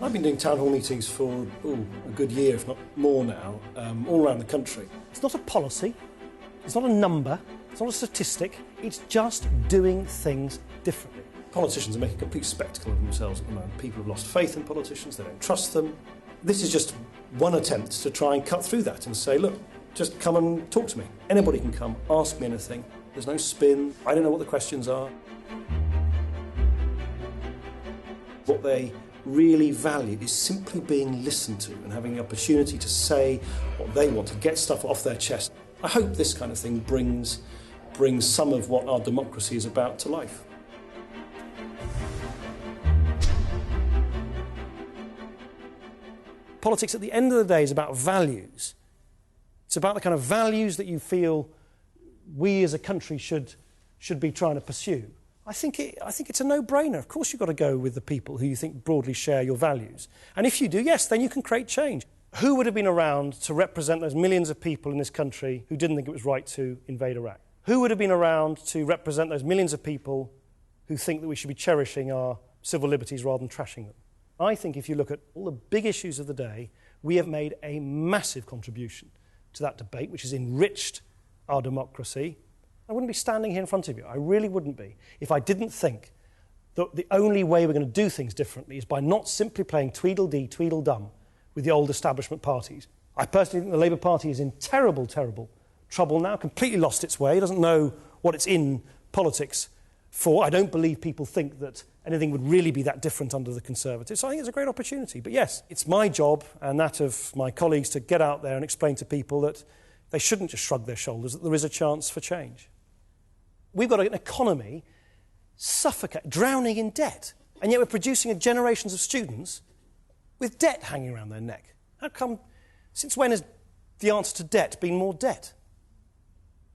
I've been doing town hall meetings for a good year, if not more now, all around the country. It's not a policy, it's not a number, it's not a statistic, it's just doing things differently. Politicians are making a complete spectacle of themselves at the moment. People have lost faith in politicians, they don't trust them. This is just one attempt to try and cut through that and say, look, just come and talk to me. Anybody can come, ask me anything. There's no spin. I don't know what the questions are. What they really value is simply being listened to and having the opportunity to say what they want, to get stuff off their chest. I hope this kind of thing brings some of what our democracy is about to life. Politics at the end of the day is about values. It's about the kind of values that you feel we as a country should be trying to pursue. I think it's a no-brainer. Of course you've got to go with the people who you think broadly share your values. And if you do, yes, then you can create change. Who would have been around to represent those millions of people in this country who didn't think it was right to invade Iraq? Who would have been around to represent those millions of people who think that we should be cherishing our civil liberties rather than trashing them? I think if you look at all the big issues of the day, we have made a massive contribution to that debate, which has enriched our democracy. I wouldn't be standing here in front of you, I really wouldn't be, if I didn't think that the only way we're going to do things differently is by not simply playing Tweedledee, Tweedledum with the old establishment parties. I personally think the Labour Party is in terrible, terrible trouble now, completely lost its way, doesn't know what it's in politics for. I don't believe people think that anything would really be that different under the Conservatives. So I think it's a great opportunity. But yes, it's my job and that of my colleagues to get out there and explain to people that they shouldn't just shrug their shoulders, that there is a chance for change. We've got an economy drowning in debt, and yet we're producing generations of students with debt hanging around their neck. How come, since when has the answer to debt been more debt?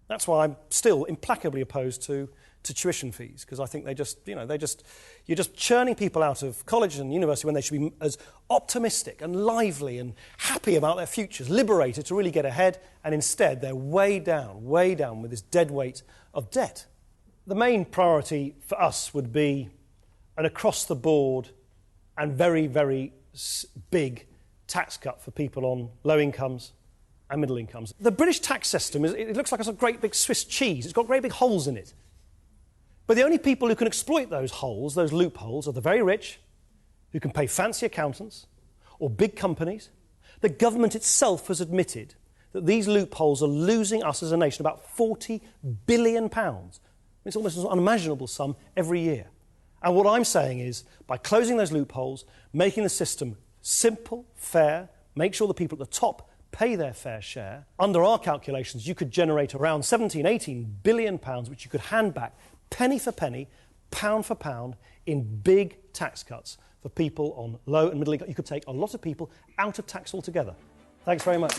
That's why I'm still implacably opposed to tuition fees, because I think you're just churning people out of college and university when they should be as optimistic and lively and happy about their futures, liberated to really get ahead, and instead they're way down with this dead weight of debt. The main priority for us would be an across-the-board and very, very big tax cut for people on low incomes and middle incomes. The British tax system, it looks like a great big Swiss cheese. It's got great big holes in it. But the only people who can exploit those holes, those loopholes, are the very rich, who can pay fancy accountants, or big companies. The government itself has admitted that these loopholes are losing us as a nation about £40 billion. It's almost an unimaginable sum every year. And what I'm saying is, by closing those loopholes, making the system simple, fair, make sure the people at the top pay their fair share, under our calculations, you could generate around £17–18 billion, which you could hand back penny for penny, pound for pound, in big tax cuts for people on low and middle income. You could take a lot of people out of tax altogether. Thanks very much.